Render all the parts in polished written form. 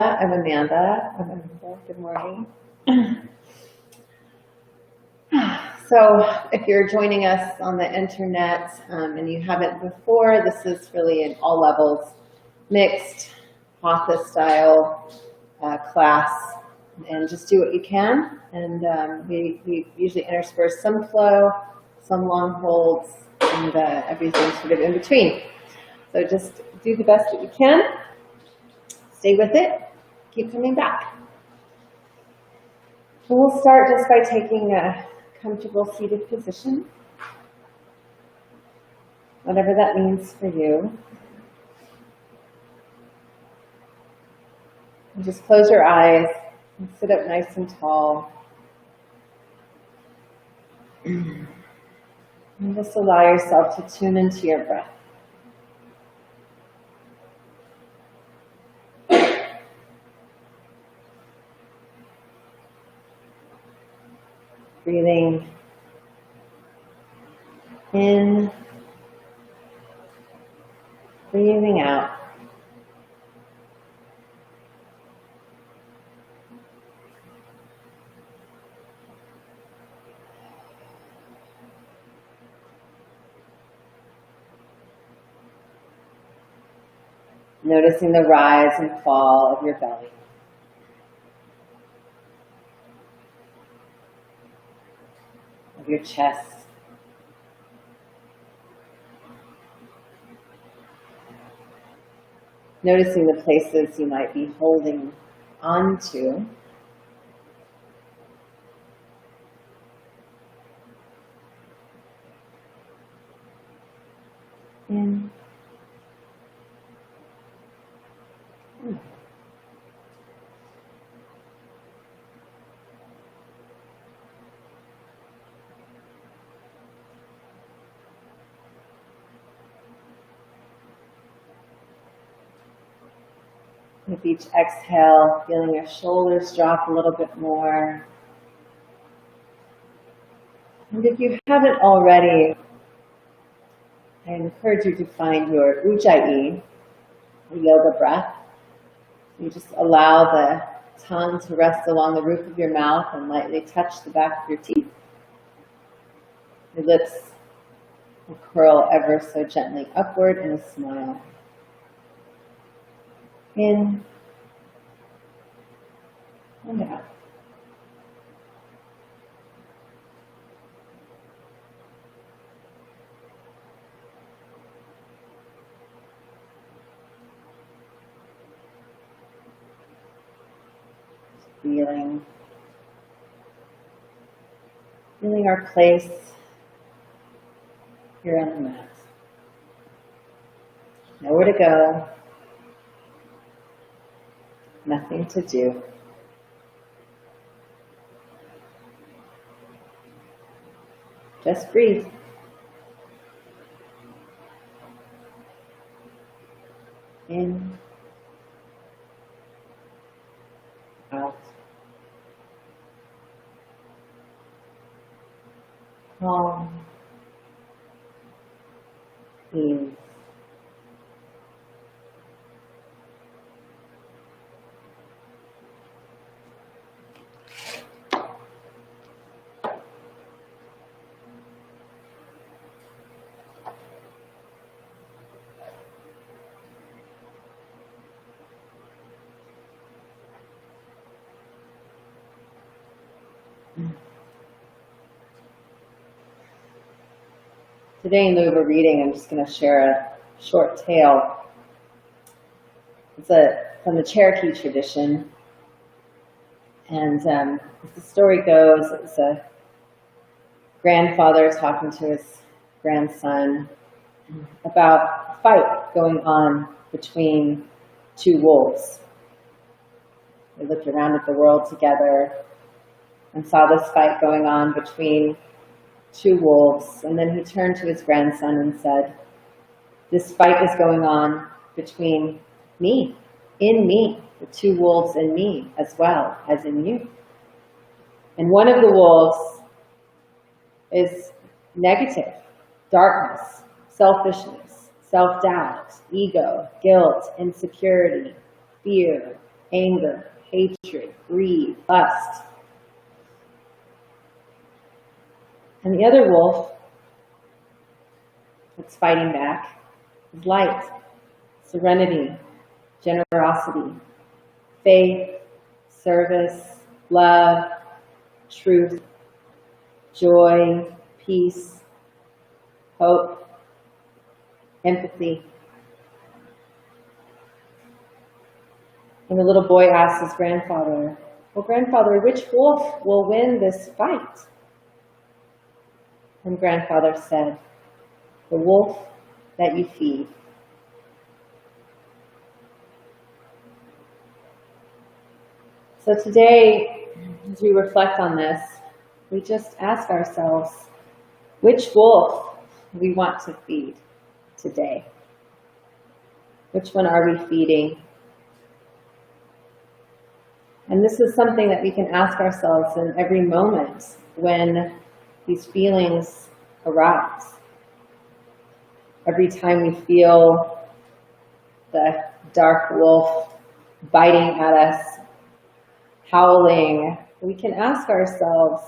I'm Amanda. Good morning. So if you're joining us on the internet and you haven't before, this is really an all levels mixed Hatha style class, and just do what you can. And we usually intersperse some flow, some long holds, and everything sort of in between. So just do the best that you can. Stay with it. Keep coming back. So we'll start just by taking a comfortable seated position, whatever that means for you. And just close your eyes and sit up nice and tall. And just allow yourself to tune into your breath. Breathing in, breathing out. Noticing the rise and fall of your belly. Of your chest. Noticing the places you might be holding onto. In. With each exhale, feeling your shoulders drop a little bit more. And if you haven't already, I encourage you to find your Ujjayi, the yoga breath. You just allow the tongue to rest along the roof of your mouth and lightly touch the back of your teeth. Your lips will curl ever so gently upward in a smile. In and out. Feeling our place here on the mat. Nowhere to go. Nothing to do. Just breathe. In. Out. Calm. Ease. Today in lieu of a reading, I'm just going to share a short tale. It's from the Cherokee tradition. And as the story goes, it's a grandfather talking to his grandson about a fight going on between two wolves. They looked around at the world together and saw this fight going on between two wolves, and then he turned to his grandson and said, "This fight is going on between me, in me, the two wolves in me as well as in you. And one of the wolves is negative, darkness, selfishness, self-doubt, ego, guilt, insecurity, fear, anger, hatred, greed, lust. And the other wolf that's fighting back is light, serenity, generosity, faith, service, love, truth, joy, peace, hope, empathy. And the little boy asked his grandfather, "Well, grandfather, which wolf will win this fight?" And grandfather said, "The wolf that you feed." So today, as we reflect on this, we just ask ourselves, which wolf we want to feed today? Which one are we feeding? And this is something that we can ask ourselves in every moment when these feelings arise. Every time we feel the dark wolf biting at us, howling, we can ask ourselves,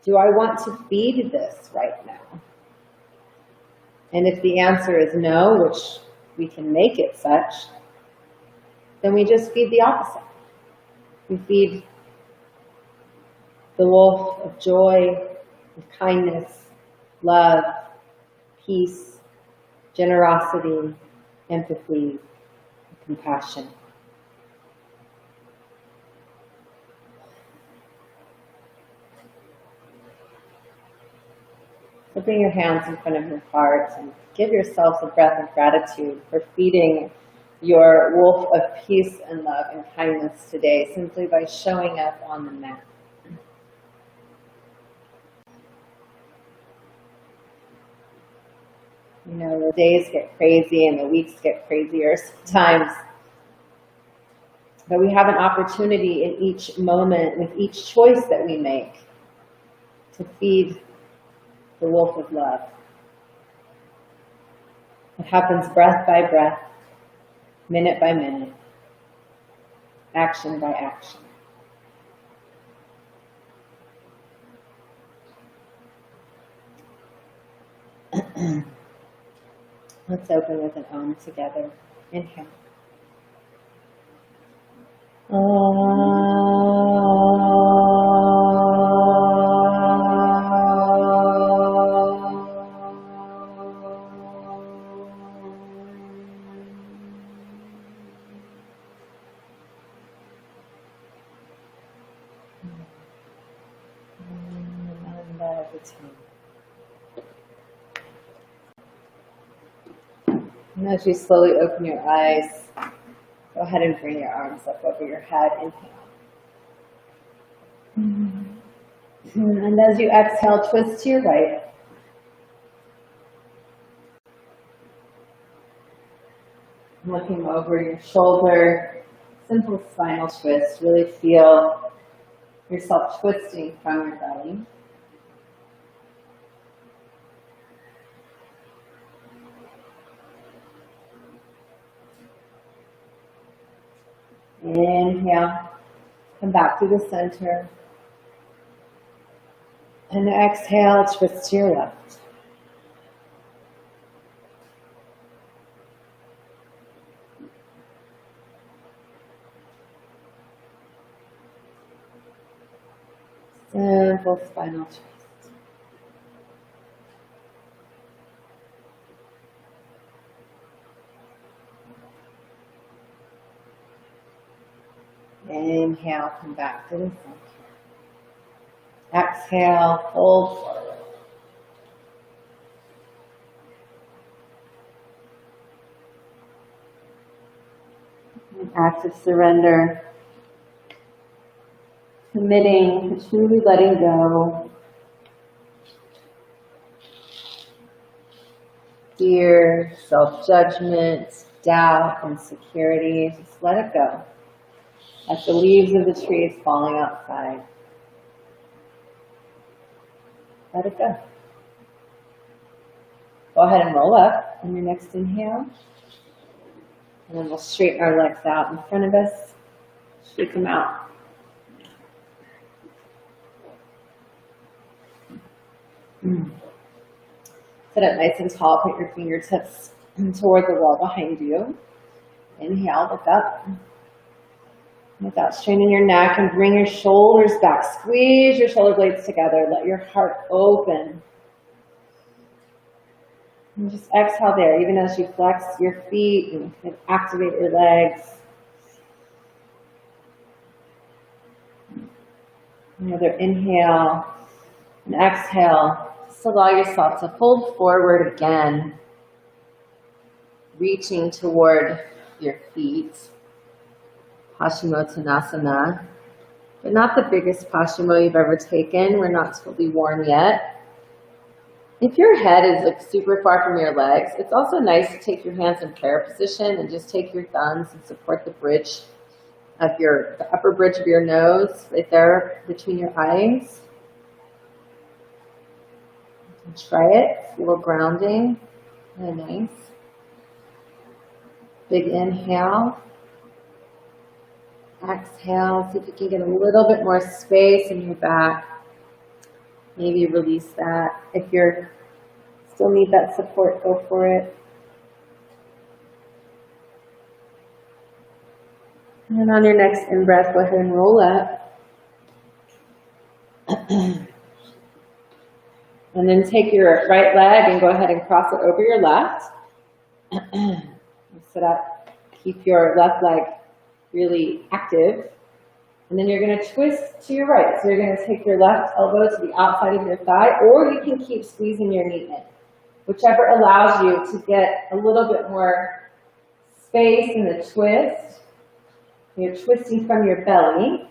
do I want to feed this right now? And if the answer is no, which we can make it such, then we just feed the opposite. We feed the wolf of joy, of kindness, love, peace, generosity, empathy, and compassion. So bring your hands in front of your heart and give yourself a breath of gratitude for feeding your wolf of peace and love and kindness today, simply by showing up on the mat. You know, the days get crazy and the weeks get crazier sometimes. But we have an opportunity in each moment, with each choice that we make, to feed the wolf of love. It happens breath by breath, minute by minute, action by action. Let's open with an Om together. Inhale. And as you slowly open your eyes, go ahead and bring your arms up over your head. Inhale. And as you exhale, twist to your right. Looking over your shoulder, simple spinal twist. Really feel yourself twisting from your belly. Inhale, come back to the center. And exhale, twist to your left. Simple spinal twist. Inhale, come back to the center. Exhale, fold forward. An act of surrender, committing to truly letting go. Fear, self-judgment, doubt, insecurity, just let it go. Like the leaves of the trees falling outside. Let it go. Go ahead and roll up on your next inhale. And then we'll straighten our legs out in front of us. Shake them out. Sit up nice and tall. Put your fingertips toward the wall behind you. Inhale, look up. Without straining your neck, and bring your shoulders back. Squeeze your shoulder blades together. Let your heart open. And just exhale there, even as you flex your feet and activate your legs. Another inhale and exhale. Just allow yourself to fold forward again, reaching toward your feet. Paschimottanasana, but not the biggest Paschimo you've ever taken. We're not totally warm yet. If your head is like super far from your legs, it's also nice to take your hands in prayer position and just take your thumbs and support the bridge of the upper bridge of your nose, right there between your eyes. Try it. Feel grounding. Really nice. Big inhale. Exhale. See if you can get a little bit more space in your back. Maybe release that. If you still need that support, go for it. And on your next in-breath, go ahead and roll up. And then take your right leg and go ahead and cross it over your left. Sit up. Keep your left leg really active. And then you're going to twist to your right. So you're going to take your left elbow to the outside of your thigh, or you can keep squeezing your knee in. Whichever allows you to get a little bit more space in the twist. You're twisting from your belly.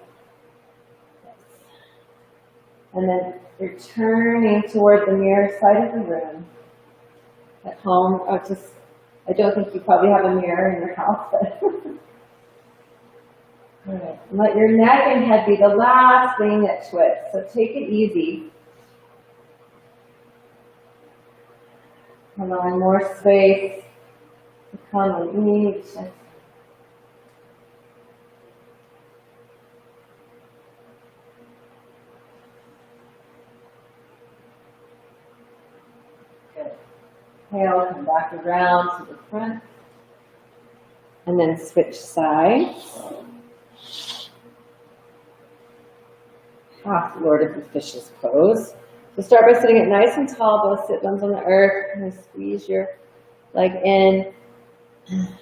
And then you're turning toward the mirror side of the room. At home, I don't think you probably have a mirror in your house, but all right. Let your neck and head be the last thing that twists. So take it easy. Allowing more space to come on each. Good. Exhale, come back around to the front. And then switch sides. Lord of the Fishes pose. So start by sitting it nice and tall, both sit bones on the earth, and squeeze your leg in.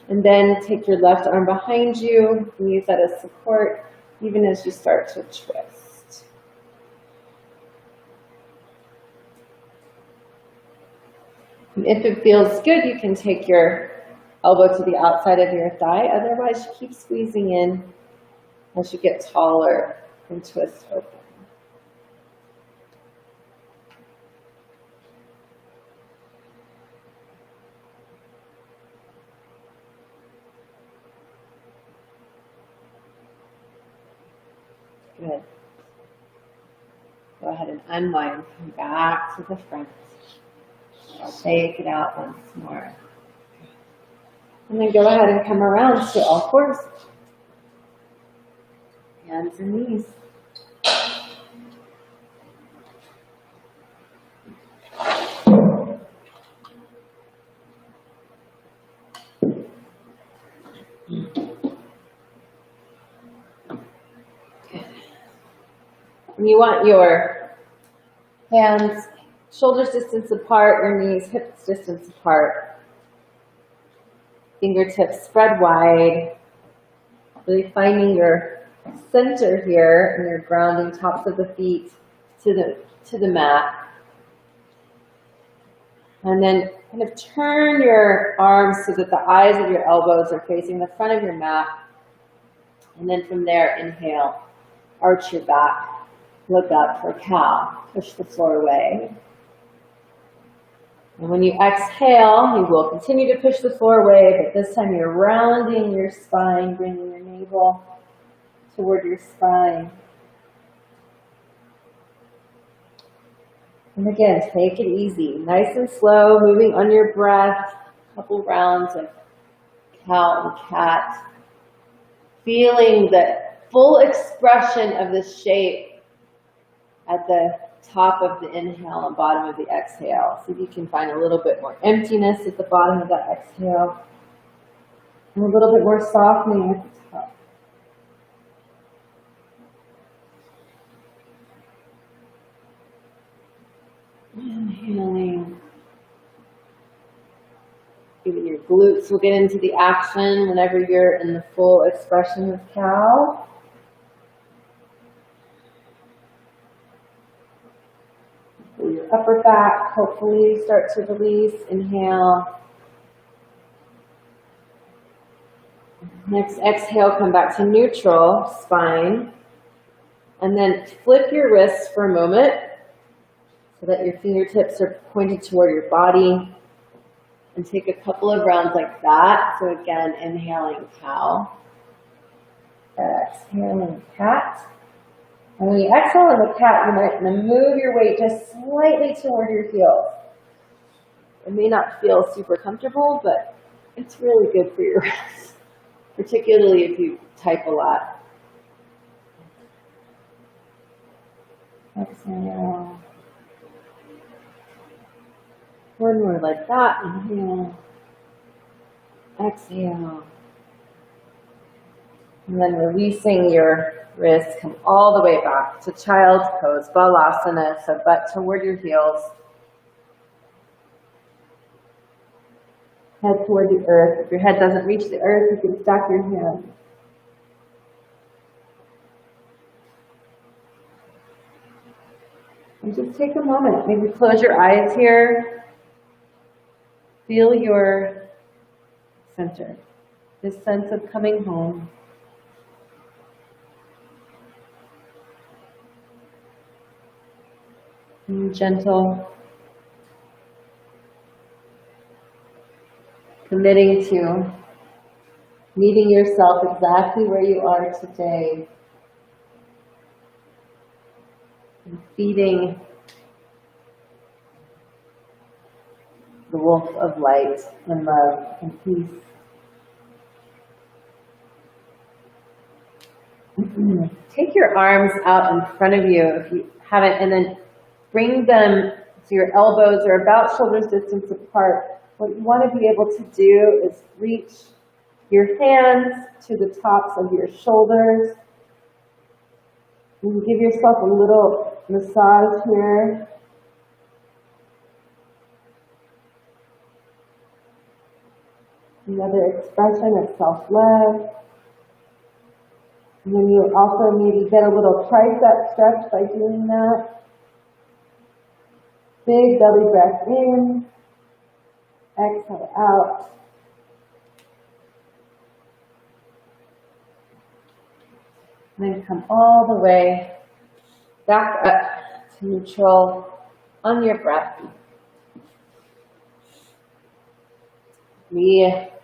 And then take your left arm behind you and use that as support, even as you start to twist. And if it feels good, you can take your elbow to the outside of your thigh. Otherwise, you keep squeezing in as you get taller and twist open. Good. Go ahead and unwind. Come back to the front. Shake it out once more. And then go ahead and come around to all fours. Hands and knees. And you want your hands shoulders distance apart, your knees hips distance apart. Fingertips spread wide. Really finding your center here and your grounding tops of the feet to the mat. And then kind of turn your arms so that the eyes of your elbows are facing the front of your mat. And then from there, inhale, arch your back. Look up for cow. Push the floor away. And when you exhale, you will continue to push the floor away, but this time you're rounding your spine, bringing your navel toward your spine. And again, take it easy. Nice and slow, moving on your breath. A couple rounds of cow and cat. Feeling that full expression of the shape at the top of the inhale and bottom of the exhale. See if you can find a little bit more emptiness at the bottom of that exhale and a little bit more softening at the top. Inhaling. Even your glutes will get into the action whenever you're in the full expression of cow. Your upper back, hopefully start to release. Inhale. Next exhale, come back to neutral spine. And then flip your wrists for a moment so that your fingertips are pointed toward your body. And take a couple of rounds like that. So again, inhaling cow. Exhaling cat. And when you exhale in the cat, you might want to move your weight just slightly toward your heels. It may not feel super comfortable, but it's really good for your rest, particularly if you type a lot. Exhale. One more like that. Inhale. Exhale. And then releasing your wrists, come all the way back to child's pose, balasana, so butt toward your heels. Head toward the earth. If your head doesn't reach the earth, you can stack your hands. And just take a moment. Maybe close your eyes here. Feel your center. This sense of coming home. And gentle. Committing to meeting yourself exactly where you are today. And feeding the wolf of light and love and peace. Take your arms out in front of you if you haven't, and then bring them so your elbows are about shoulder distance apart. What you want to be able to do is reach your hands to the tops of your shoulders. And give yourself a little massage here. Another expression of self-love. And then you also maybe get a little tricep stretch by doing that. Big belly breath in. Exhale out. And then come all the way back up to neutral on your breath.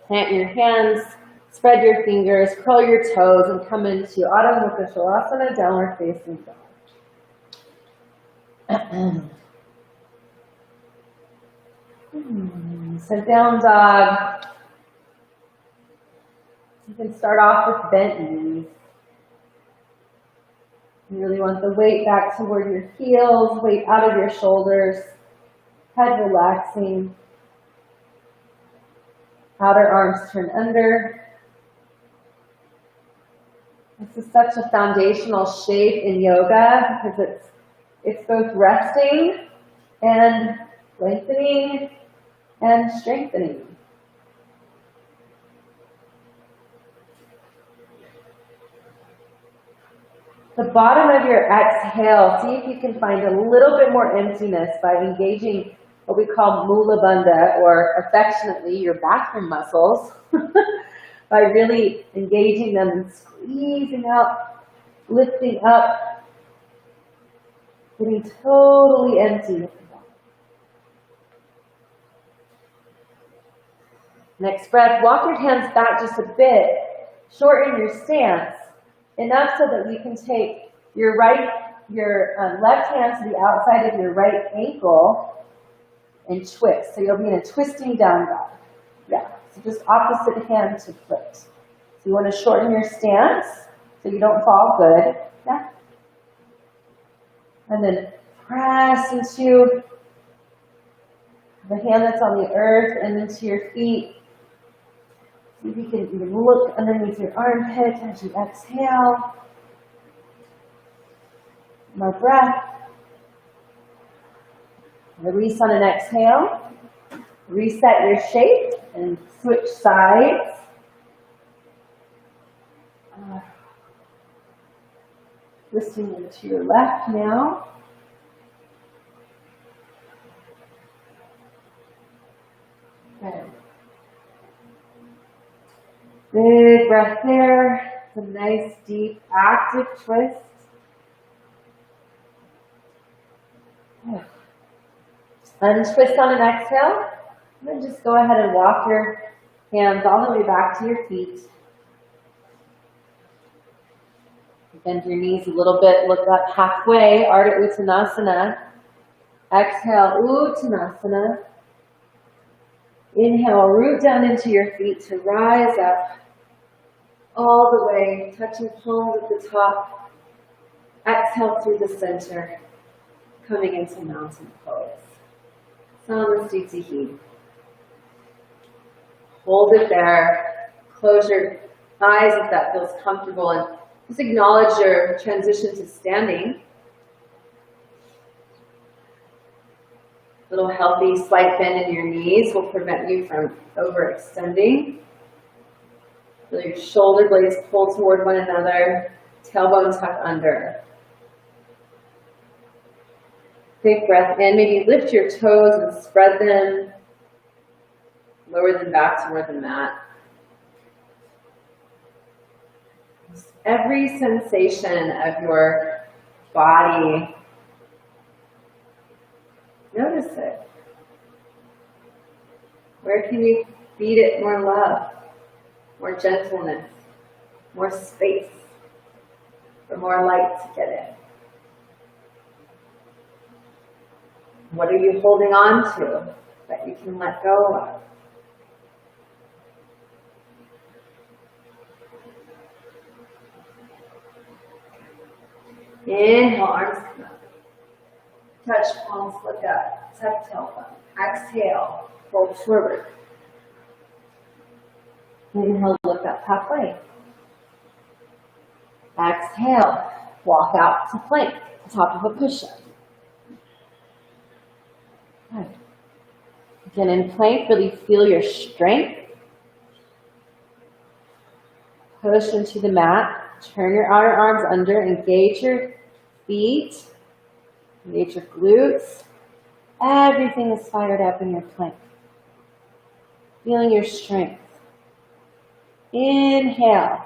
Plant your hands, spread your fingers, curl your toes, and come into Adho Mukha Shavasana, downward facing dog. So down dog. You can start off with bent knees. You really want the weight back toward your heels, weight out of your shoulders, head relaxing. Outer arms turn under. This is such a foundational shape in yoga because it's both resting and lengthening and strengthening. The bottom of your exhale, see if you can find a little bit more emptiness by engaging what we call Mula Bandha, or affectionately your bathroom muscles, by really engaging them and squeezing out, lifting up, getting totally empty. Next breath, walk your hands back just a bit, shorten your stance, enough so that you can take your left hand to the outside of your right ankle and twist. So you'll be in a twisting down dog. Yeah, so just opposite hand to twist. So you want to shorten your stance so you don't fall. Good. Yeah. And then press into the hand that's on the earth and into your feet. See if you can even look underneath your armpit as you exhale. More breath. Release on an exhale. Reset your shape and switch sides. Twisting into your left now. Good. Big breath there. It's a nice, deep, active twist. Good. Untwist on an exhale. And then just go ahead and walk your hands all the way back to your feet. Bend your knees a little bit, look up halfway, Ardha Uttanasana. Exhale, Uttanasana. Inhale, root down into your feet to rise up all the way, touching palms at the top. Exhale through the center, coming into mountain pose. Samasthiti. Hold it there. Close your eyes if that feels comfortable, and just acknowledge your transition to standing. A little healthy slight bend in your knees will prevent you from overextending. Feel your shoulder blades pull toward one another, tailbone tuck under. Big breath in, maybe lift your toes and spread them. Lower them back toward the mat. Every sensation of your body, notice it. Where can you feed it more love, more gentleness, more space, for more light to get in? What are you holding on to that you can let go of? Inhale, arms come up. Touch palms, look up. Tuck tailbone. Exhale, fold forward. Inhale, look up halfway. Exhale, walk out to plank, top of a push-up. Good. Again, in plank, really feel your strength. Push into the mat. Turn your outer arms under. Engage your feet. Engage your glutes. Everything is fired up in your plank. Feeling your strength. Inhale.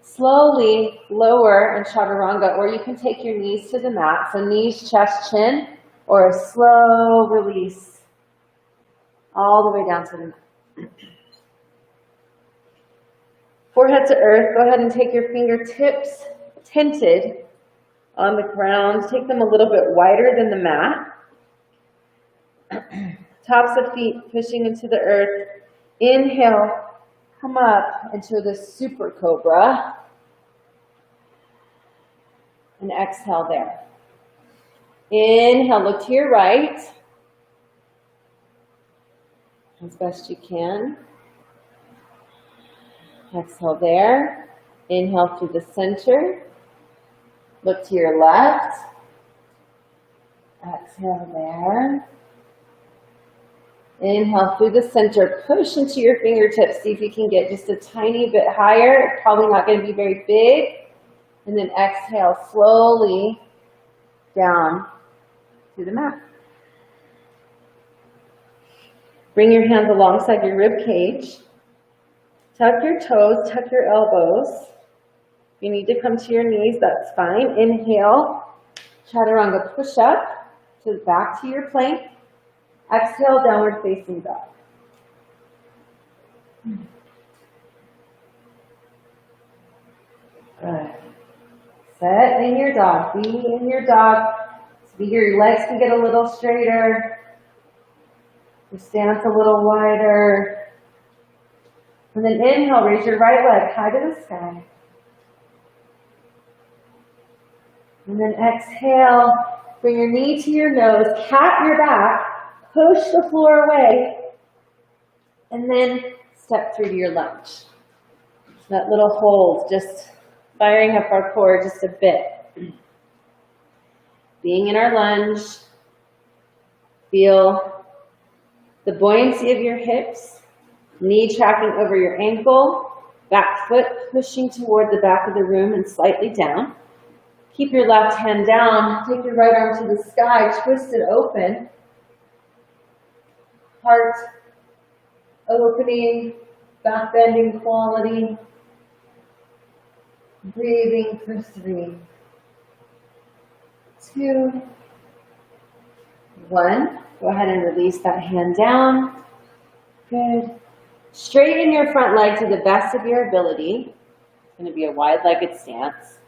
Slowly lower in chaturanga, or you can take your knees to the mat. So knees, chest, chin, or a slow release all the way down to the mat. Forehead to earth. Go ahead and take your fingertips tented on the ground. Take them a little bit wider than the mat. Tops of feet pushing into the earth. Inhale, come up into the super cobra. And exhale there. Inhale, look to your right. As best you can. Exhale there. Inhale through the center. Look to your left. Exhale there. Inhale through the center. Push into your fingertips. See if you can get just a tiny bit higher. Probably not going to be very big. And then exhale slowly down to the mat. Bring your hands alongside your rib cage. Tuck your toes, tuck your elbows. If you need to come to your knees, that's fine. Inhale, chaturanga push up to back to your plank. Exhale, downward facing dog. Good. Set in your dog. Be in your dog. So your legs can get a little straighter. Your stance a little wider. And then inhale, raise your right leg high to the sky. And then exhale, bring your knee to your nose, cat your back, push the floor away, and then step through to your lunge. That little hold, just firing up our core just a bit. Being in our lunge, feel the buoyancy of your hips, knee tracking over your ankle, back foot pushing toward the back of the room and slightly down. Keep your left hand down, take your right arm to the sky, twist it open. Heart opening, back bending quality. Breathing for 3, 2, 1. Go ahead and release that hand down. Good. Straighten your front leg to the best of your ability. It's going to be a wide-legged stance.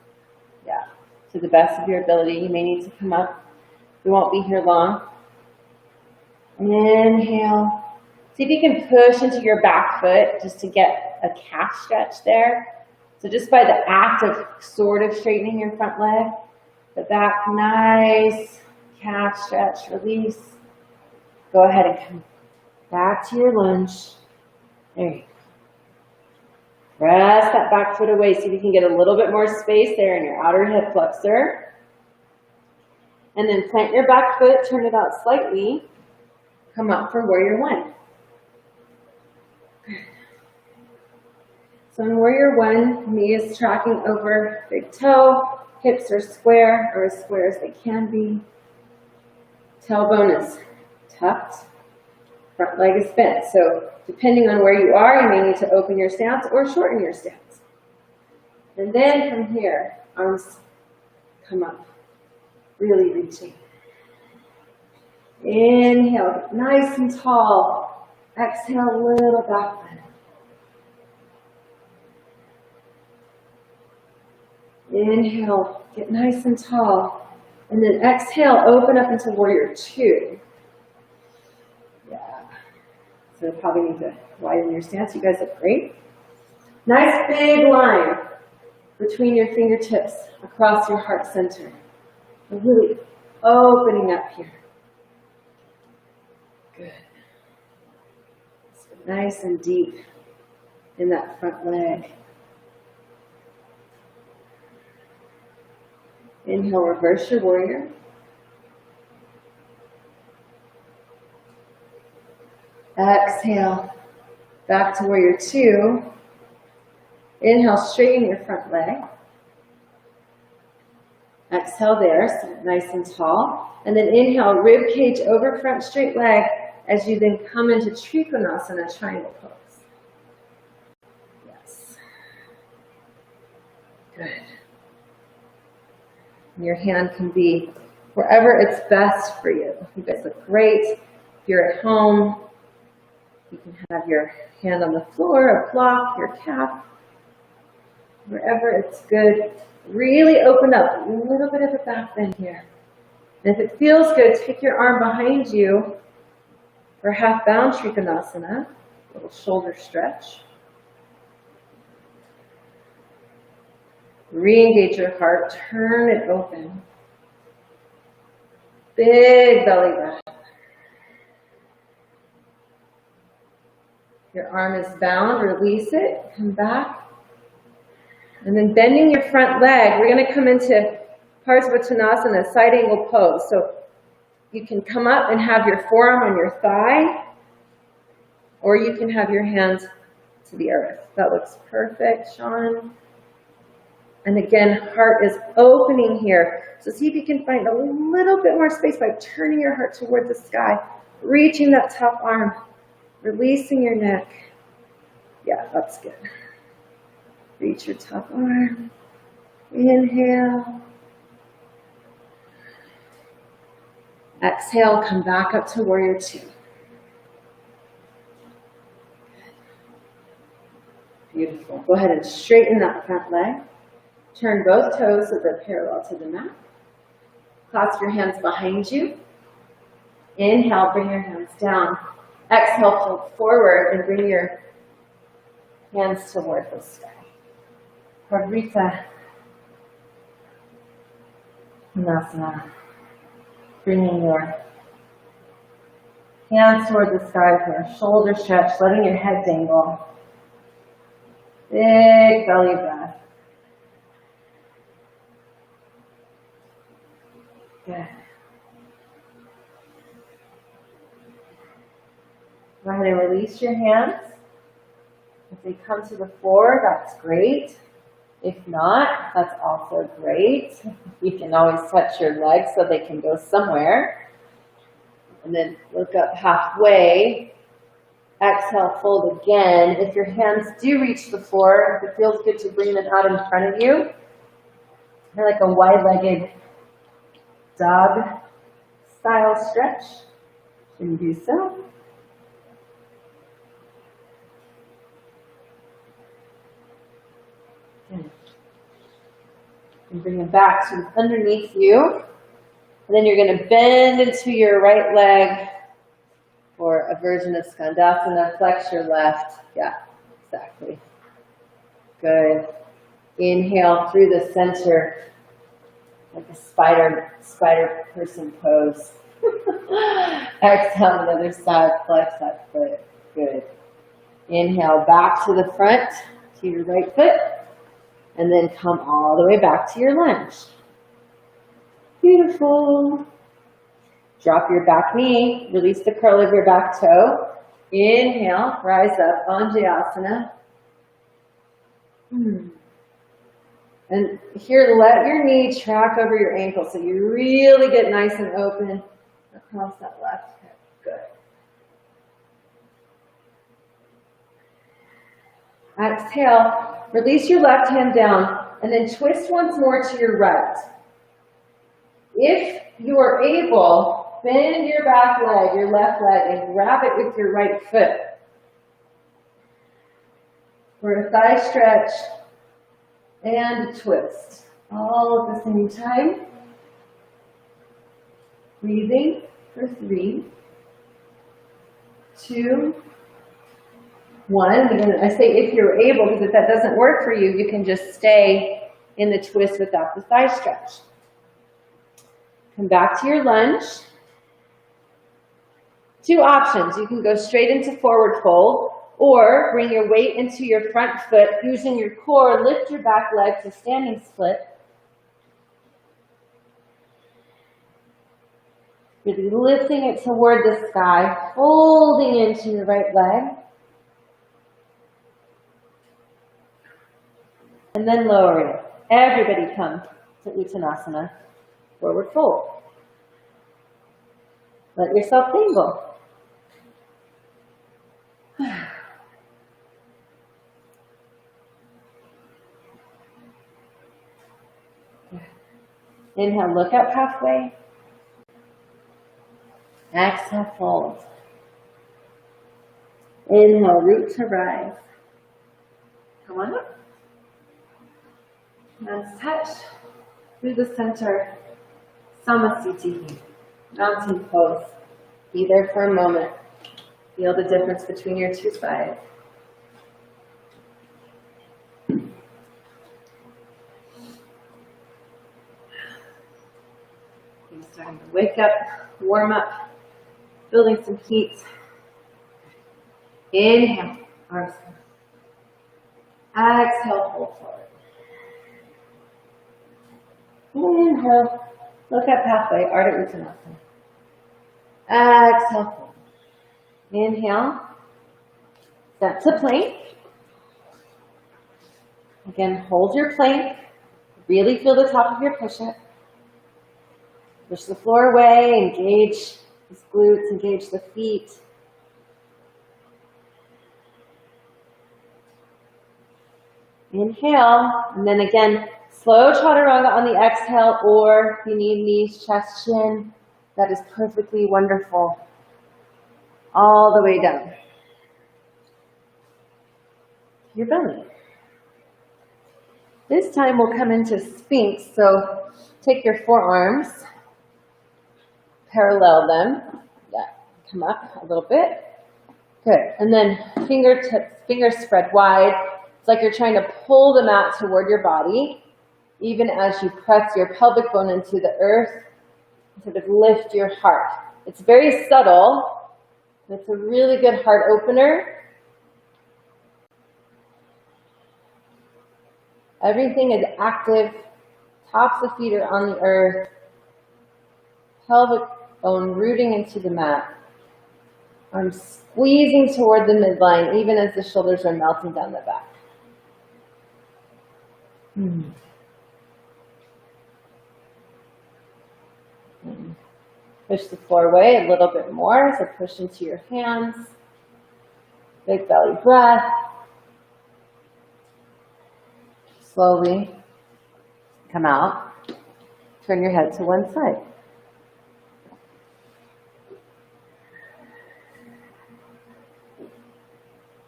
Yeah. To the best of your ability. You may need to come up. We won't be here long. Inhale. See if you can push into your back foot just to get a calf stretch there. So just by the act of sort of straightening your front leg, the back, nice calf stretch, release. Go ahead and come back to your lunge. There you go. Press that back foot away. See if you can get a little bit more space there in your outer hip flexor. And then plant your back foot, turn it out slightly. Come up for warrior 1. Good. So in warrior 1, knee is tracking over big toe, hips are square or as square as they can be. Tailbone is tucked, front leg is bent. So depending on where you are, you may need to open your stance or shorten your stance. And then from here, arms come up, really reaching. Inhale, nice and tall. Exhale, a little back bend. Inhale, get nice and tall. And then exhale, open up into warrior 2. Yeah. So you probably need to widen your stance. You guys look great. Nice big line between your fingertips across your heart center. We're really opening up here. Good. So nice and deep in that front leg. Inhale, reverse your warrior. Exhale, back to warrior 2. Inhale, straighten your front leg. Exhale there, so nice and tall. And then inhale, rib cage over front straight leg as you then come into Trikonasana, triangle pose. Yes. Good. Your hand can be wherever it's best for you. You guys look great. If you're at home, you can have your hand on the floor, a block, your calf, wherever it's good. Really open up, a little bit of a back bend here. And if it feels good, take your arm behind you for half bound Trikonasana, a little shoulder stretch. Re-engage your heart, turn it open. Big belly breath. Your arm is bound, release it, come back. And then bending your front leg, we're going to come into Parsvottanasana, side angle pose. So you can come up and have your forearm on your thigh, or you can have your hands to the earth. That looks perfect, Sean. And again, heart is opening here. So see if you can find a little bit more space by turning your heart toward the sky, reaching that top arm, releasing your neck. Yeah, that's good. Reach your top arm. Inhale. Exhale, come back up to warrior 2. Beautiful. Go ahead and straighten that front leg. Turn both toes so they're parallel to the mat. Clasp your hands behind you. Inhale, bring your hands down. Exhale, fold forward and bring your hands toward the sky. Parivrtta. Uttanasana. Bringing your hands toward the sky with your shoulder stretch, letting your head dangle. Big belly breath. Good. Go ahead and release your hands. If they come to the floor, that's great. If not, that's also great. You can always touch your legs so they can go somewhere. And then look up halfway. Exhale, fold again. If your hands do reach the floor, if it feels good to bring them out in front of you, kind of like a wide-legged dog style stretch. You can do so. Good. And bring them back to underneath you. And then you're going to bend into your right leg for a version of Skandasana. Flex your left. Yeah, exactly. Good. Inhale through the center, like a spider person pose. Exhale on the other side, flex that foot. Good. Inhale back to the front, to your right foot, and then come all the way back to your lunge. Beautiful. Drop your back knee, release the curl of your back toe. Inhale, rise up, Anjayasana. And here, let your knee track over your ankle so you really get nice and open across that left hip. Good. Exhale, release your left hand down and then twist once more to your right. If you are able, bend your back leg, your left leg, and grab it with your right foot. For a thigh stretch and a twist, all at the same time. Breathing for 3, 2, 1. Again, I say if you're able, because if that doesn't work for you, you can just stay in the twist without the thigh stretch. Come back to your lunge. 2 options. You can go straight into forward fold, or bring your weight into your front foot, using your core, lift your back leg to standing split. Really lifting it toward the sky, folding into your right leg. And then lowering. Everybody come to Uttanasana. Forward fold. Let yourself dangle. Inhale, look up halfway. Exhale, fold. Inhale, root to rise. Come on up. Hands touch through the center. Samasthiti, mountain pose. Be there for a moment. Feel the difference between your 2 sides. You're starting to wake up, warm up, building some heat. Inhale, arms up. Exhale, fold forward. Inhale, look up halfway, Ardha Uttanasana. Exhale, fold. Inhale, step to plank. Again, hold your plank. Really feel the top of your push-up. Push the floor away, engage the glutes, engage the feet. Inhale, and then again, slow chaturanga on the exhale, or if you need knees, chest, chin, that is perfectly wonderful. All the way down. Your belly. This time we'll come into Sphinx, so take your forearms, parallel them, come up a little bit. Good, and then fingertips, fingers spread wide. It's like you're trying to pull the mat toward your body. Even as you press your pelvic bone into the earth, sort of lift your heart. It's very subtle. It's a really good heart opener. Everything is active. Tops of feet are on the earth. Pelvic bone rooting into the mat. Arms squeezing toward the midline, even as the shoulders are melting down the back. Push the floor away a little bit more, so push into your hands. Big belly breath. Slowly come out. Turn your head to one side.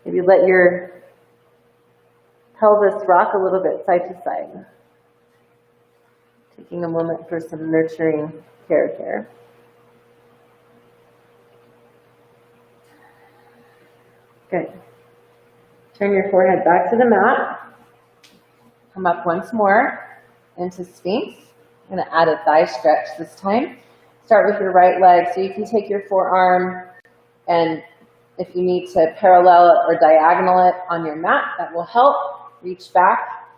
Maybe let your pelvis rock a little bit side to side. Taking a moment for some nurturing care here. Good. Turn your forehead back to the mat. Come up once more into Sphinx. I'm going to add a thigh stretch this time. Start with your right leg, so you can take your forearm, and if you need to parallel it or diagonal it on your mat, that will help. Reach back,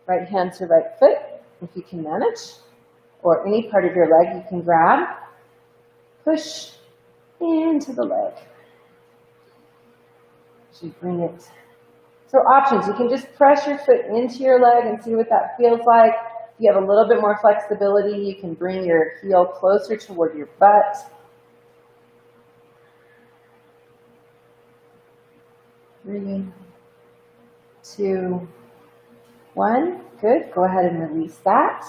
right hand to right foot, if you can manage, or any part of your leg you can grab. Push into the leg. So you bring it. So options, you can just press your foot into your leg and see what that feels like. If you have a little bit more flexibility, you can bring your heel closer toward your butt. 3, 2, 1. Good. Go ahead and release that.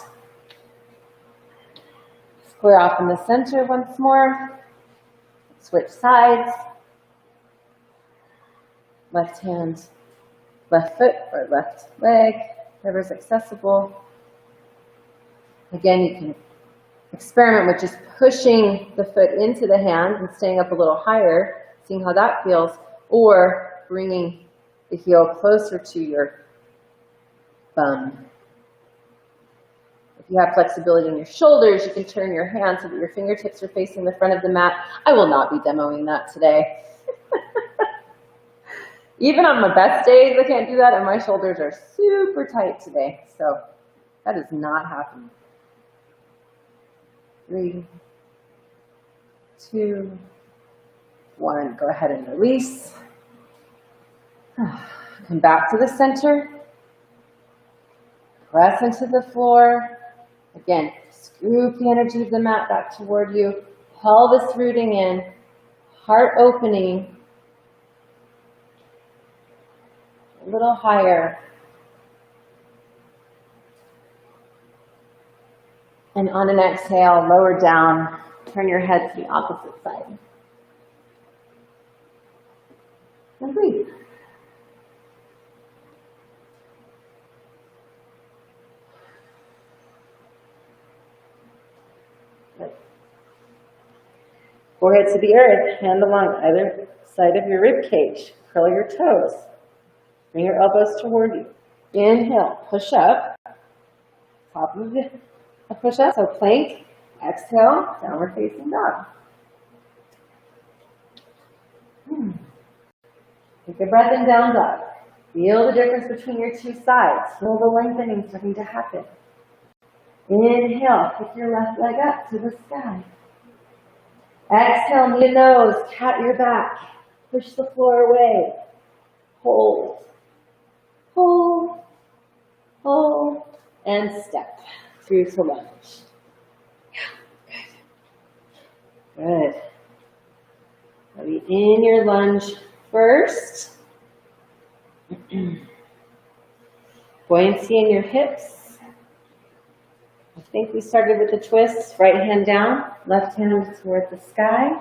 Square off in the center once more. Switch sides. Left hand, left foot, or left leg, whatever's accessible. Again, you can experiment with just pushing the foot into the hand and staying up a little higher, seeing how that feels, or bringing the heel closer to your bum. If you have flexibility in your shoulders, you can turn your hands so that your fingertips are facing the front of the mat. I will not be demoing that today. Even on my best days, I can't do that, and my shoulders are super tight today, so that is not happening. 3, 2, 1. Go ahead and release. Come back to the center. Press into the floor. Again, scoop the energy of the mat back toward you. Pelvis rooting in. Heart opening. A little higher. And on an exhale, lower down. Turn your head to the opposite side. And breathe. Good. Forehead to the earth, hand along either side of your rib cage. Curl your toes. Bring your elbows toward you. Inhale, push up. Top of a push up, so plank. Exhale, downward facing dog. Take a breath in, down dog. Feel the difference between your two sides. Feel the lengthening starting to happen. Inhale, pick your left leg up to the sky. Exhale, knee to nose, cat your back. Push the floor away. Hold. Hold, hold, and step through to lunge. Good. Be in your lunge first. Buoyancy in your hips. I think we started with the twist. Right hand down, left hand toward the sky.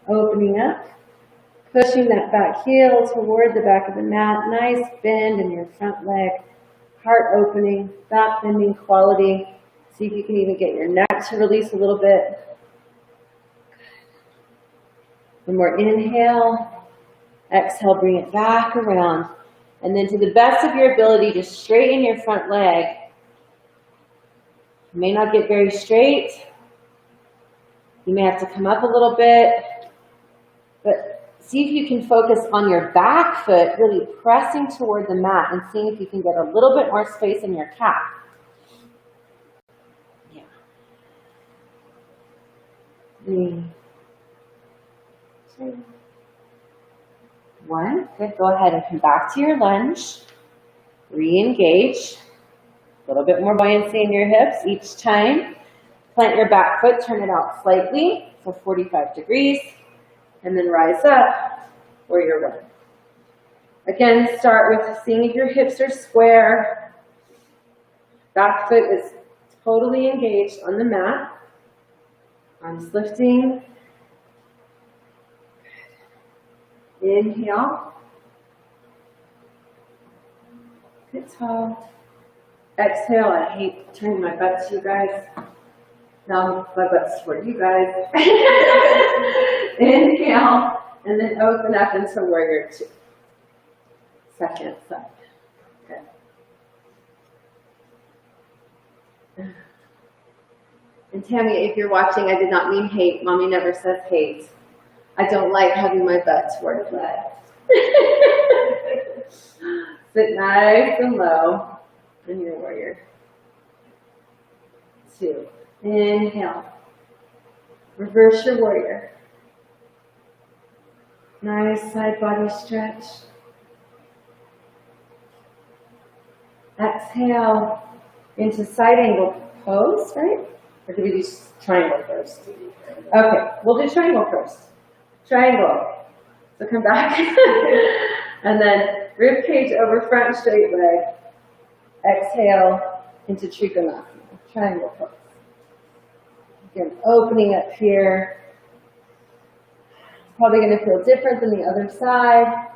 Opening up. Pushing that back heel toward the back of the mat. Nice bend in your front leg. Heart opening, back bending quality. See if you can even get your neck to release a little bit. One more inhale. Exhale, bring it back around. And then to the best of your ability, just straighten your front leg. You may not get very straight. You may have to come up a little bit, but see if you can focus on your back foot, really pressing toward the mat and seeing if you can get a little bit more space in your calf. Yeah. 3, 2, 1. Good. Go ahead and come back to your lunge. Re-engage. A little bit more buoyancy in your hips each time. Plant your back foot, turn it out slightly, so 45 degrees, and then rise up for your run. Again, start with seeing if your hips are square. Back foot is totally engaged on the mat. Arms lifting. Inhale. Good tall. Exhale. I hate turning my butt to you guys. Now my butt's toward you guys. Inhale, and then open up into warrior 2. Second side. Okay. And Tammy, if you're watching, I did not mean hate. Mommy never says hate. I don't like having my butt toward the left. Sit nice and low in your warrior 2. Inhale. Reverse your warrior. Nice side body stretch. Exhale into side angle pose, right? Or do we do triangle first? Okay, we'll do triangle first. Triangle. So come back. And then rib cage over front straight leg. Exhale into Trikonasana. Triangle pose. Again, opening up here. It's probably going to feel different than the other side.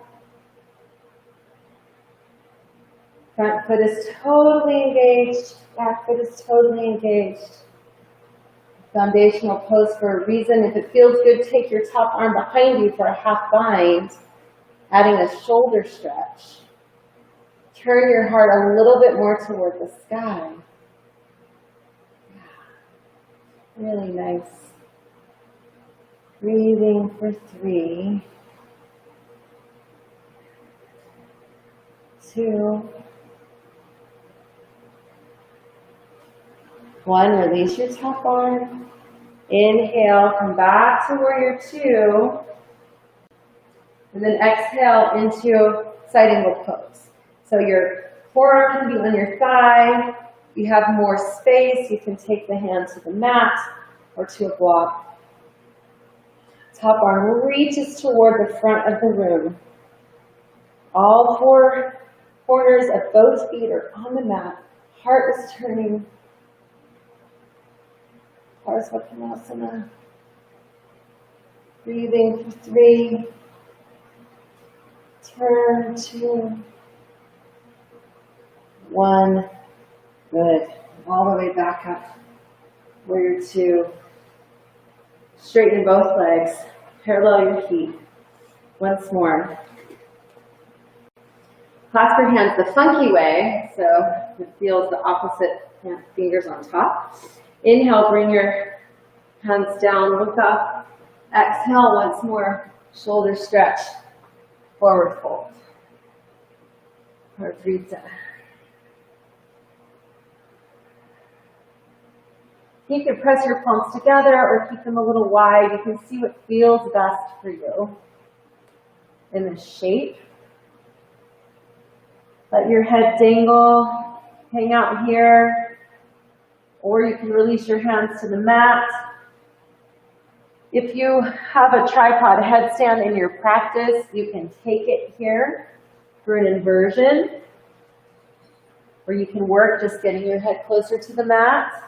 Front foot is totally engaged. Back foot is totally engaged. Foundational pose for a reason. If it feels good, take your top arm behind you for a half bind, adding a shoulder stretch. Turn your heart a little bit more toward the sky. Really nice. Breathing for 3, 2, 1. Release your top arm. Inhale, come back to warrior 2. And then exhale into side angle pose. So your forearm can be on your thigh. You have more space. You can take the hand to the mat or to a block. Top arm reaches toward the front of the room. All 4 corners of both feet are on the mat. Heart is turning. Parsvakonasana. Breathing for 3. Turn 2. 1. Good. All the way back up. Warrior 2. Straighten both legs. Parallel your feet. Once more. Clasp your hands the funky way, so it feels the opposite fingers on top. Inhale, bring your hands down, look up. Exhale once more. Shoulder stretch. Forward fold. Ardrita. You can press your palms together or keep them a little wide. You can see what feels best for you in this shape. Let your head dangle, hang out here, or you can release your hands to the mat. If you have a tripod headstand in your practice, you can take it here for an inversion, or you can work just getting your head closer to the mat.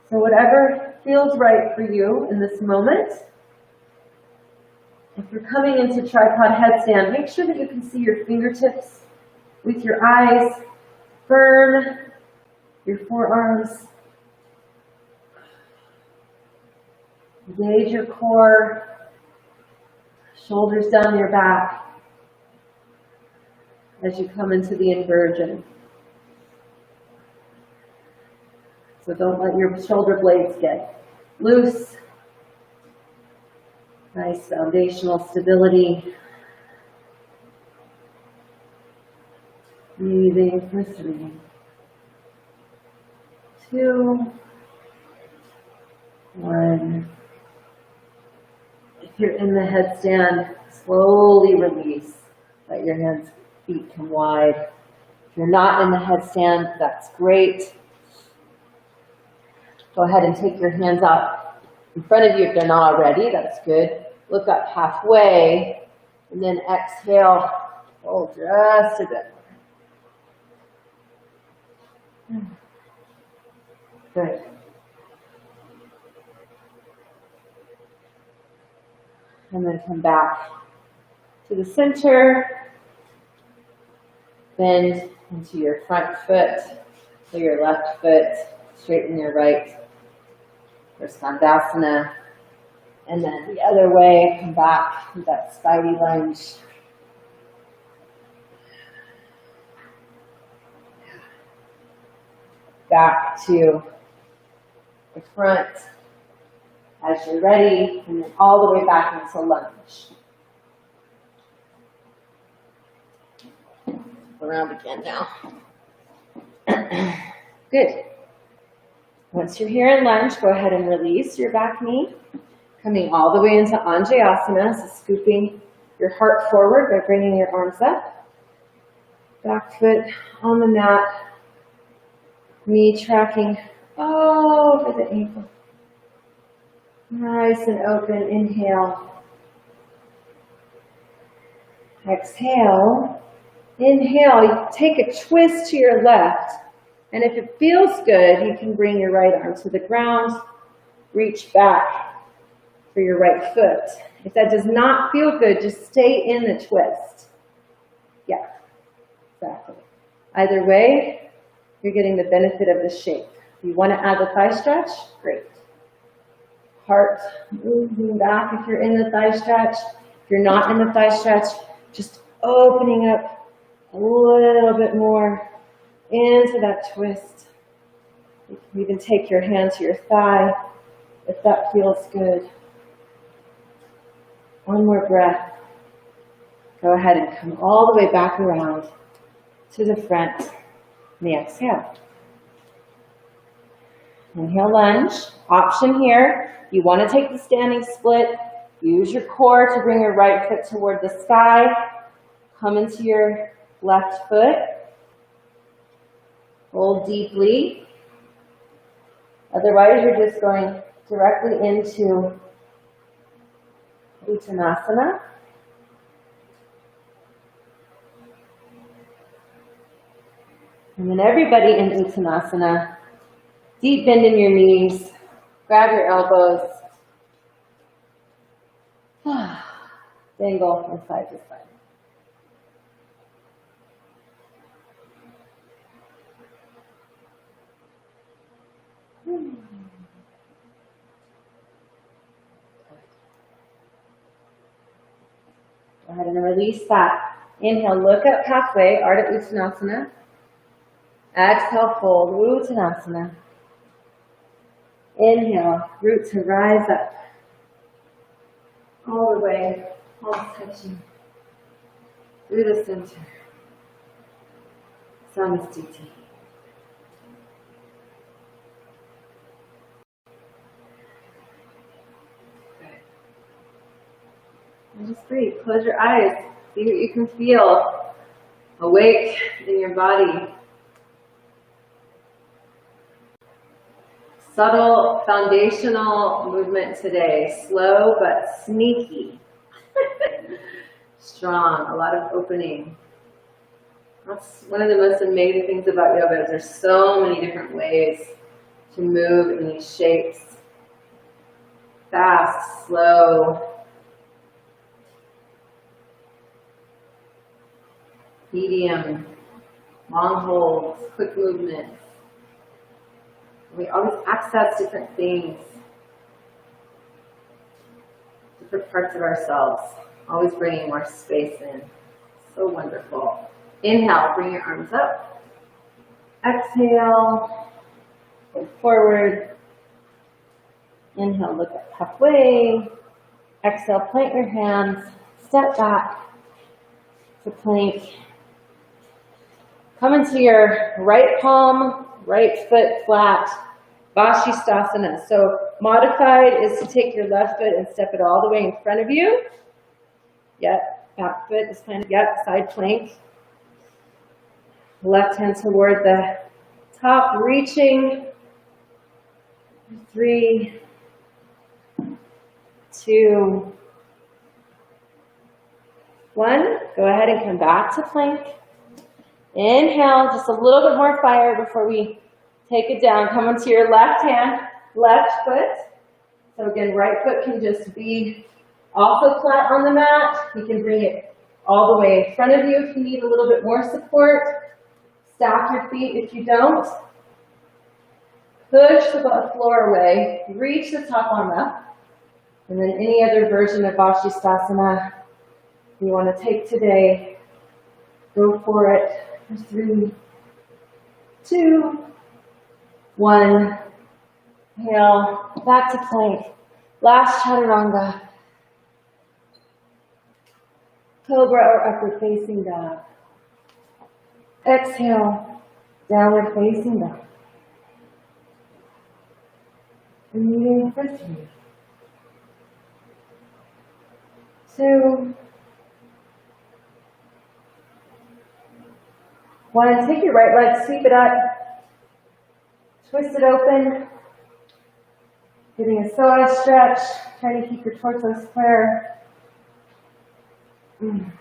So whatever feels right for you in this moment. If you're coming into tripod headstand, make sure that you can see your fingertips with your eyes firm, your forearms. Engage your core, shoulders down your back. as you come into the inversion. So don't let your shoulder blades get loose. Nice foundational stability. Breathing for 3, 2, 1. If you're in the headstand, slowly release. Let your hands, feet come wide. If you're not in the headstand, that's great. Go ahead and take your hands out in front of you if they're not already. That's good. Look up halfway, and then exhale. Hold just a bit. Good. And then come back to the center. Bend into your front foot, so your left foot, straighten your right for Skandasana. And then the other way, come back to that spidey lunge. Back to the front as you're ready, and then all the way back into lunge. Around again now. Good. Once you're here in lunge, go ahead and release your back knee. Coming all the way into Anjayasana, so scooping your heart forward by bringing your arms up. Back foot on the mat. Knee tracking over the ankle. Nice and open. Inhale. Exhale. Inhale. Take a twist to your left. And if it feels good, you can bring your right arm to the ground. Reach back for your right foot. If that does not feel good, just stay in the twist. Yeah, exactly. Either way, you're getting the benefit of the shape. If you want to add the thigh stretch, great. Heart moving back if you're in the thigh stretch. If you're not in the thigh stretch, just opening up a little bit more into that twist. You can even take your hand to your thigh if that feels good. One more breath. Go ahead and come all the way back around to the front. And the exhale. Inhale, lunge. Option here. You want to take the standing split. Use your core to bring your right foot toward the sky. Come into your left foot. Hold deeply. Otherwise, you're just going directly into Uttanasana. And then everybody in Uttanasana, deep bend in your knees, grab your elbows, dangle from side to side. Go ahead and release that. Inhale, look up halfway, Ardha Uttanasana. Exhale, fold, Uttanasana. Inhale, root to rise up. All the way, palms touching. Through the center. Samastiti. And just breathe. Close your eyes. See what you can feel. Awake in your body. Subtle foundational movement today. Slow but sneaky. Strong. A lot of opening. That's one of the most amazing things about yoga is there's so many different ways to move in these shapes. Fast, slow, medium, long holds, quick movements. We always access different things, different parts of ourselves, always bringing more space in. So wonderful. Inhale, bring your arms up. Exhale, go forward. Inhale, look up halfway. Exhale, plant your hands, step back to plank. Come into your right palm, right foot flat, Vashisthasana. So modified is to take your left foot and step it all the way in front of you. Yep, back foot is planted, yep, side plank. Left hand toward the top, reaching. 3, 2, 1. Go ahead and come back to plank. Inhale, just a little bit more fire before we take it down. Come onto your left hand, left foot. So again, right foot can just be also flat on the mat. You can bring it all the way in front of you if you need a little bit more support. Stack your feet if you don't. Push the floor away. Reach the top arm up. And then any other version of Vashisthasana you want to take today, go for it. 3, 2, 1. Inhale, back to plank. Last chaturanga. Cobra or upward facing dog. Exhale, downward facing dog. Breathing for 3, 2, 1. Take your right leg, sweep it up, twist it open, getting a psoas stretch. Try to keep your torso square. And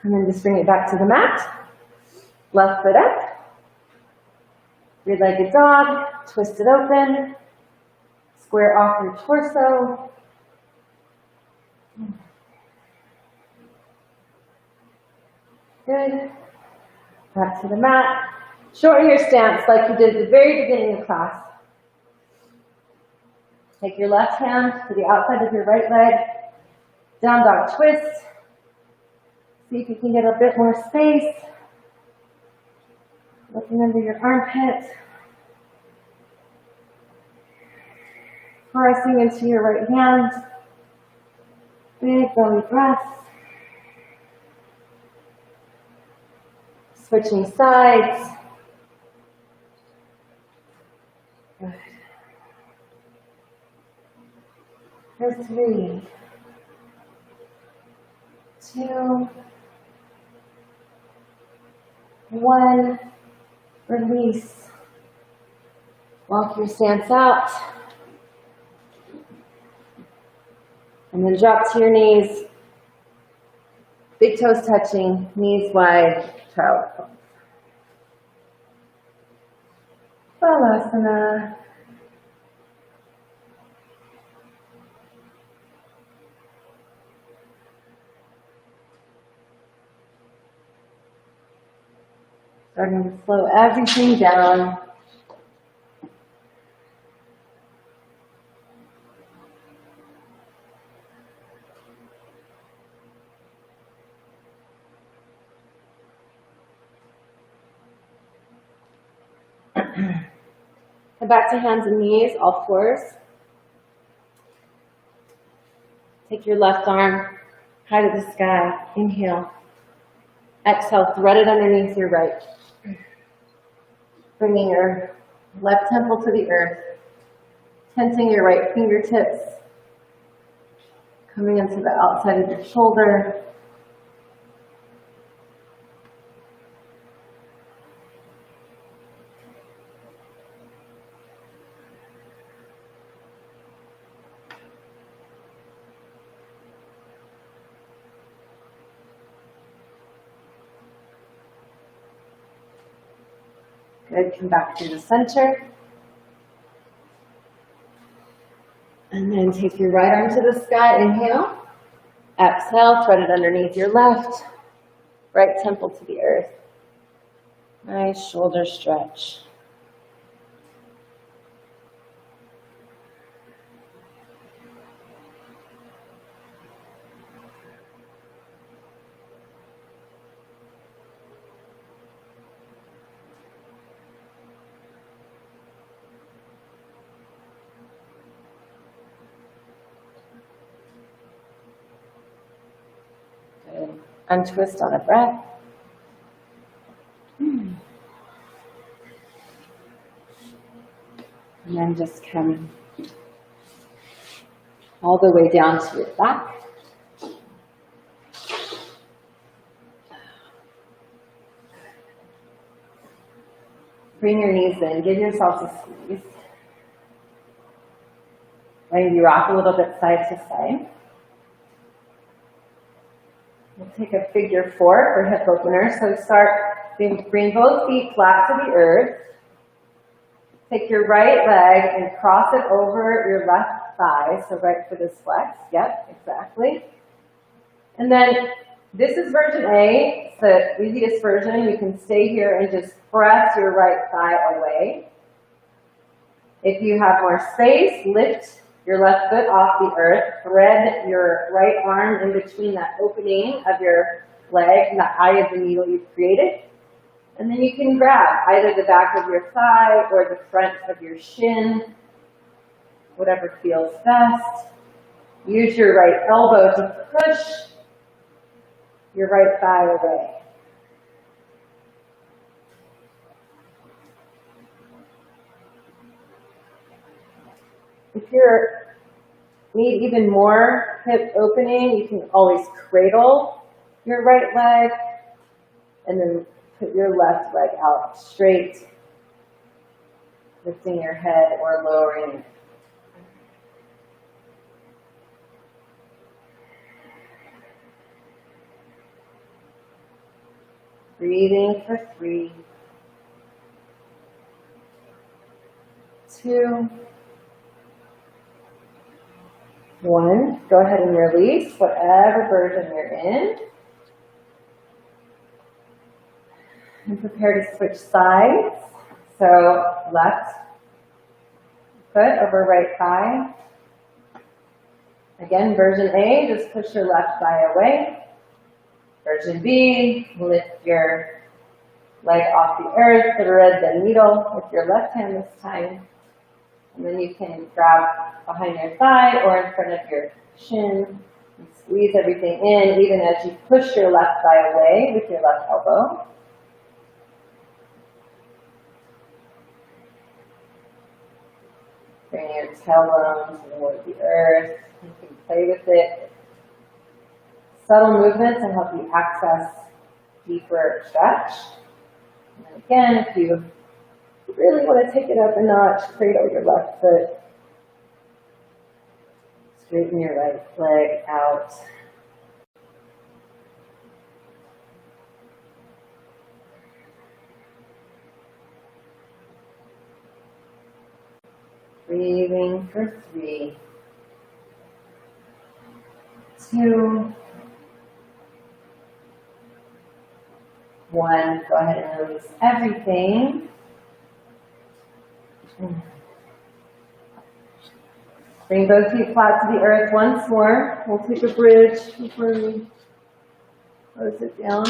then just bring it back to the mat. Left foot up. Three-legged dog. Twist it open. Square off your torso. Good. Back to the mat. Shorten your stance like you did at the very beginning of class. Take your left hand to the outside of your right leg. Down dog twist. See if you can get a bit more space. Looking under your armpit. Pressing into your right hand. Big belly breath. Switching sides. Good. For 3, 2, 1. Release. Walk your stance out. And then drop to your knees. Big toes touching, knees wide, child pose. Balasana. Starting to slow everything down. Come back to hands and knees, all fours. Take your left arm high to the sky. Inhale. Exhale, thread it underneath your right. Bringing your left temple to the earth. Tensing your right fingertips. Coming into the outside of your shoulder. Good, come back to the center. And then take your right arm to the sky, inhale. Exhale, thread it underneath your left. Right temple to the earth. Nice shoulder stretch. Untwist on a breath. And then just come all the way down to your back. Bring your knees in, give yourself a squeeze. Maybe rock a little bit side to side. We'll take a figure 4 for hip opener. So bring both feet flat to the earth. Take your right leg and cross it over your left thigh. So right foot is flexed. Yep, exactly. And then this is version A. It's the easiest version. You can stay here and just press your right thigh away. If you have more space, lift your left foot off the earth. Thread your right arm in between that opening of your leg and that eye of the needle you've created. And then you can grab either the back of your thigh or the front of your shin, whatever feels best. Use your right elbow to push your right thigh away. If you need even more hip opening, you can always cradle your right leg and then put your left leg out straight, lifting your head or lowering it. Breathing for 3, 2, 1. Go ahead and release whatever version you're in. And prepare to switch sides. So left foot over right thigh. Again, version A, just push your left thigh away. Version B, lift your leg off the earth, thread the needle with your left hand this time. And then you can grab behind your thigh or in front of your shin and squeeze everything in, even as you push your left thigh away with your left elbow. Bring your tailbone toward the earth. You can play with it. Subtle movements to help you access deeper stretch. And again, if you really want to take it up a notch, cradle your left foot. Straighten your right leg out. Breathing for 3, 2, 1. Go ahead and release everything. Bring both feet flat to the earth once more. We'll take a bridge before we close it down.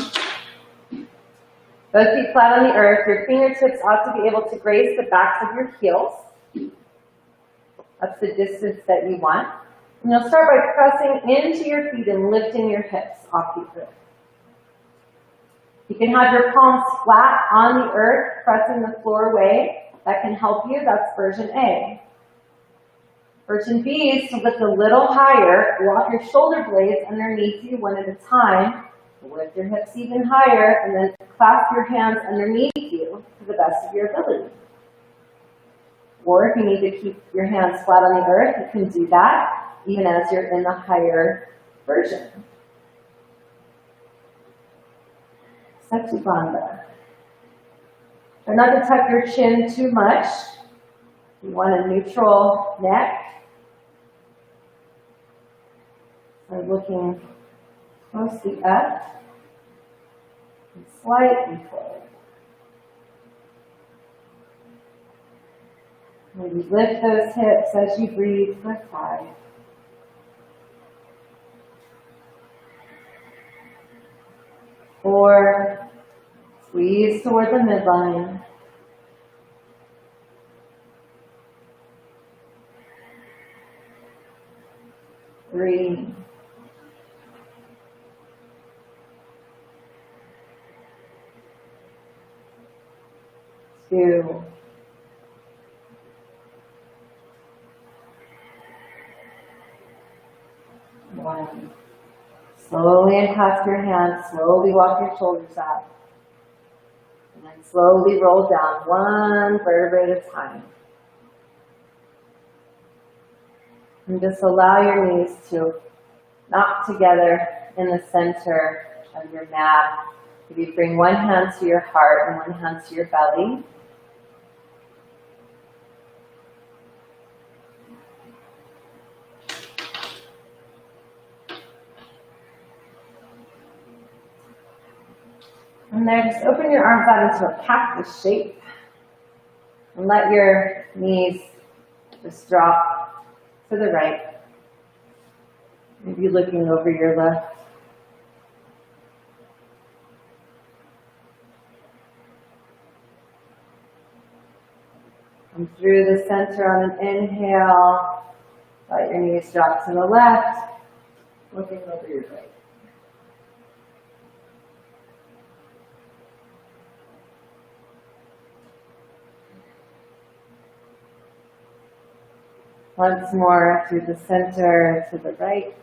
Both feet flat on the earth. Your fingertips ought to be able to grace the backs of your heels. That's the distance that you want. And you'll start by pressing into your feet and lifting your hips off the earth. You can have your palms flat on the earth, pressing the floor away. That can help you. That's version A. Version B is to lift a little higher. Walk your shoulder blades underneath you one at a time. Lift your hips even higher, and then clasp your hands underneath you to the best of your ability. Or if you need to keep your hands flat on the earth, you can do that even as you're in the higher version. Satsubandha. Try not to tuck your chin too much. You want a neutral neck. So looking closely up and slightly forward. Maybe lift those hips as you breathe for 5. 4. Squeeze toward the midline. 3. 2, 1. Slowly unclasp your hands, slowly walk your shoulders up, and then slowly roll down one vertebrae at a time. And just allow your knees to knock together in the center of your mat. If you bring one hand to your heart and one hand to your belly. And there, just open your arms out into a cactus shape. And let your knees just drop to the right. Maybe looking over your left. Come through the center on an inhale. Let your knees drop to the left. Looking over your right. Once more through the center to the right.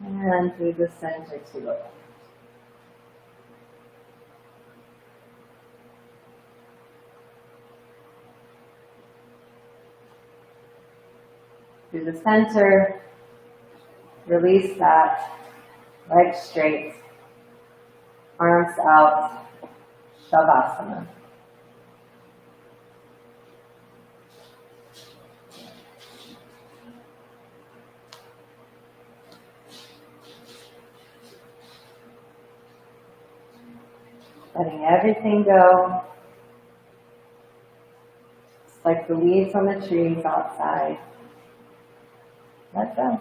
And through the center to the left. Through the center, release that, legs straight, arms out, Shavasana. Letting everything go. It's like the leaves on the trees outside. Let go.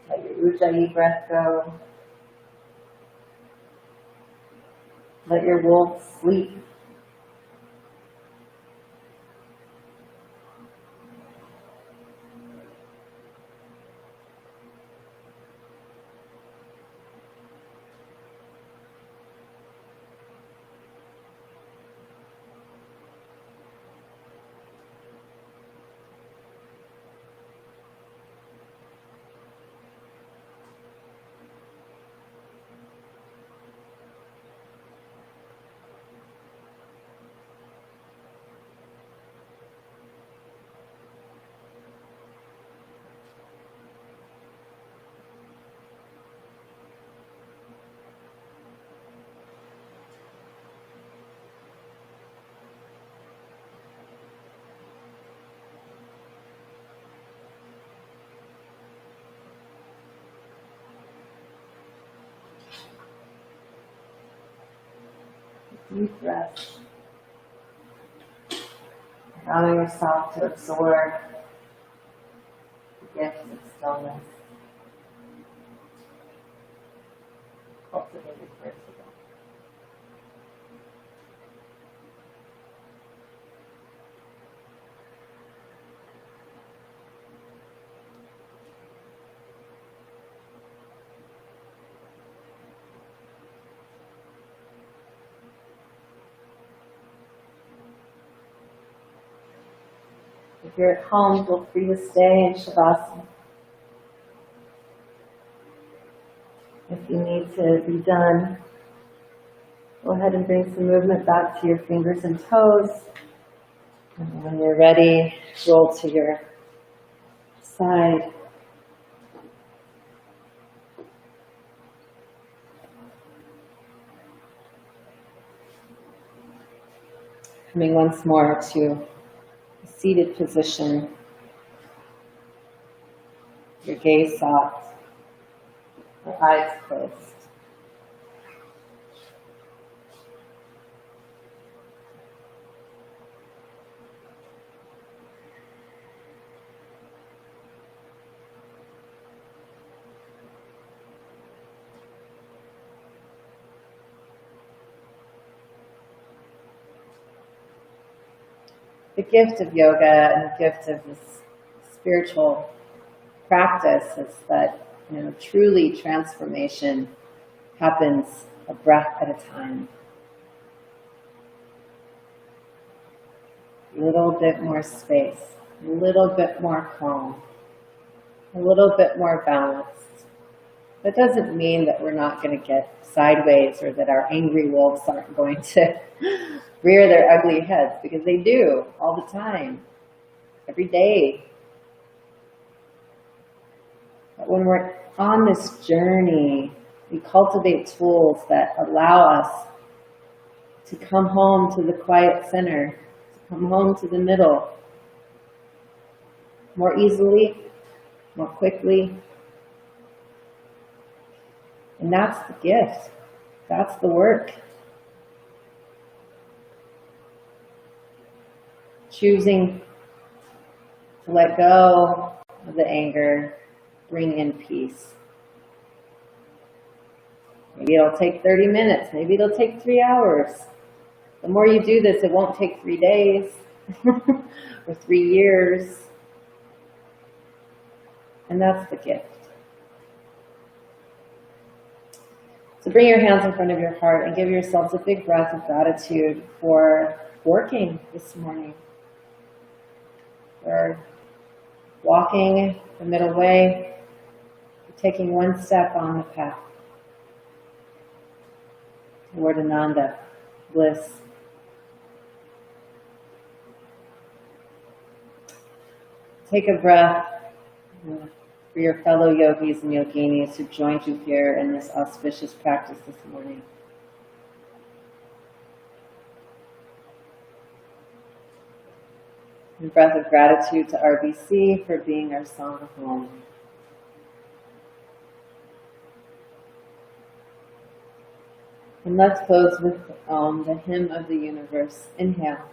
Let your Ujjayi breath go. Let your wolf sleep. Deep breath. Allowing yourself to absorb the gift of stillness. Cultivated for today. If you're at home, feel free to stay in Shavasana. If you need to be done, go ahead and bring some movement back to your fingers and toes. And when you're ready, roll to your side. Coming once more to seated position, your gaze soft, your eyes closed. the gift of yoga and the gift of this spiritual practice is that, truly transformation happens a breath at a time. A little bit more space, a little bit more calm, a little bit more balanced. That doesn't mean that we're not going to get sideways or that our angry wolves aren't going to rear their ugly heads, because they do all the time, every day. But when we're on this journey, we cultivate tools that allow us to come home to the quiet center, to come home to the middle more easily, more quickly. And that's the gift. That's the work. Choosing to let go of the anger, bring in peace. Maybe it'll take 30 minutes. Maybe it'll take 3 hours. The more you do this, it won't take 3 days or 3 years. And that's the gift. So bring your hands in front of your heart and give yourselves a big breath of gratitude for working this morning. For walking the middle way, for taking one step on the path toward Ananda, bliss. Take a breath for your fellow yogis and yoginis who joined you here in this auspicious practice this morning. And a breath of gratitude to RBC for being our Sangha home. And let's close with the hymn of the universe. Inhale.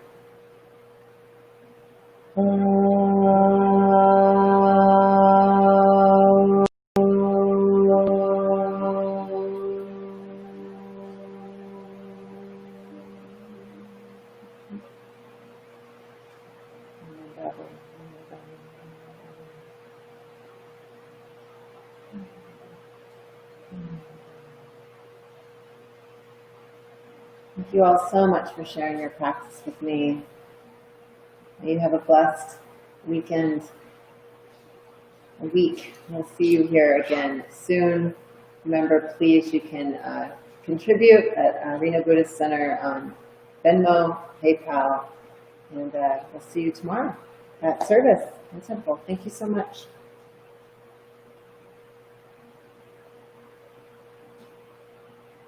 Thank you all so much for sharing your practice with me. May you have a blessed weekend, a week. We'll see you here again soon. Remember, please, you can contribute at Arena Buddhist Center on Venmo, PayPal, and we'll see you tomorrow at service in Temple. Thank you so much.